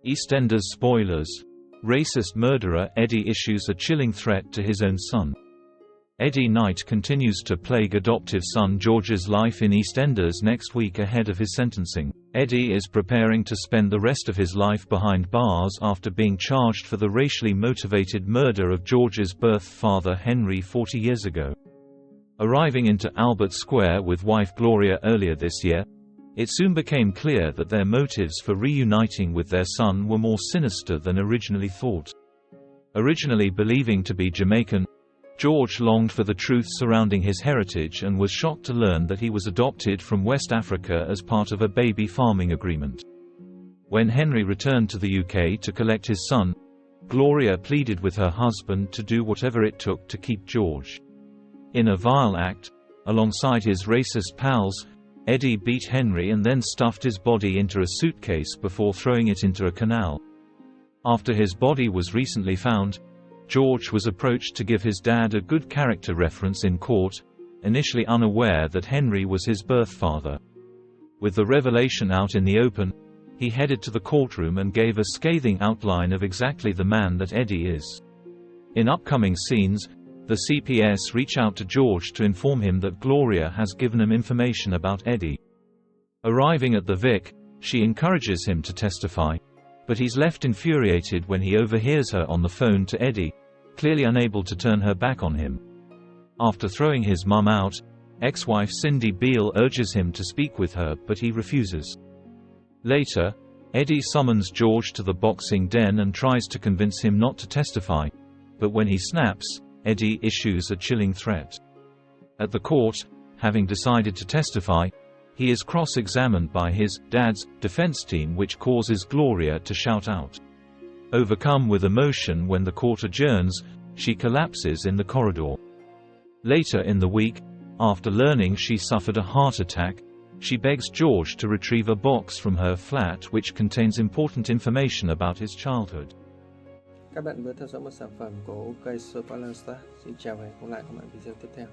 EastEnders spoilers. Racist murderer Eddie issues a chilling threat to his own son. Eddie Knight continues to plague adoptive son George's life in EastEnders next week ahead of his sentencing. Eddie is preparing to spend the rest of his life behind bars after being charged for the racially motivated murder of George's birth father Henry 40 years ago. Arriving into Albert Square with wife Gloria earlier this year, it soon became clear that their motives for reuniting with their son were more sinister than originally thought. Originally believing to be Jamaican, George longed for the truth surrounding his heritage and was shocked to learn that he was adopted from West Africa as part of a baby farming agreement. When Henry returned to the UK to collect his son, Gloria pleaded with her husband to do whatever it took to keep George. In a vile act, alongside his racist pals, Eddie beat Henry and then stuffed his body into a suitcase before throwing it into a canal. After his body was recently found, George was approached to give his dad a good character reference in court, initially unaware that Henry was his birth father. With the revelation out in the open, he headed to the courtroom and gave a scathing outline of exactly the man that Eddie is. In upcoming scenes, the CPS reach out to George to inform him that Gloria has given him information about Eddie. Arriving at the Vic, she encourages him to testify, but he's left infuriated when he overhears her on the phone to Eddie, clearly unable to turn her back on him. After throwing his mum out, ex-wife Cindy Beale urges him to speak with her, but he refuses. Later, Eddie summons George to the boxing den and tries to convince him not to testify, but when he snaps, Eddie issues a chilling threat. At the court, having decided to testify, he is cross-examined by his dad's defense team, which causes Gloria to shout out. Overcome with emotion when the court adjourns, she collapses in the corridor. Later in the week, after learning she suffered a heart attack, she begs George to retrieve a box from her flat which contains important information about his childhood. Các bạn vừa theo dõi một sản phẩm của OK Spoiler. Xin chào và hẹn gặp lại các bạn video tiếp theo.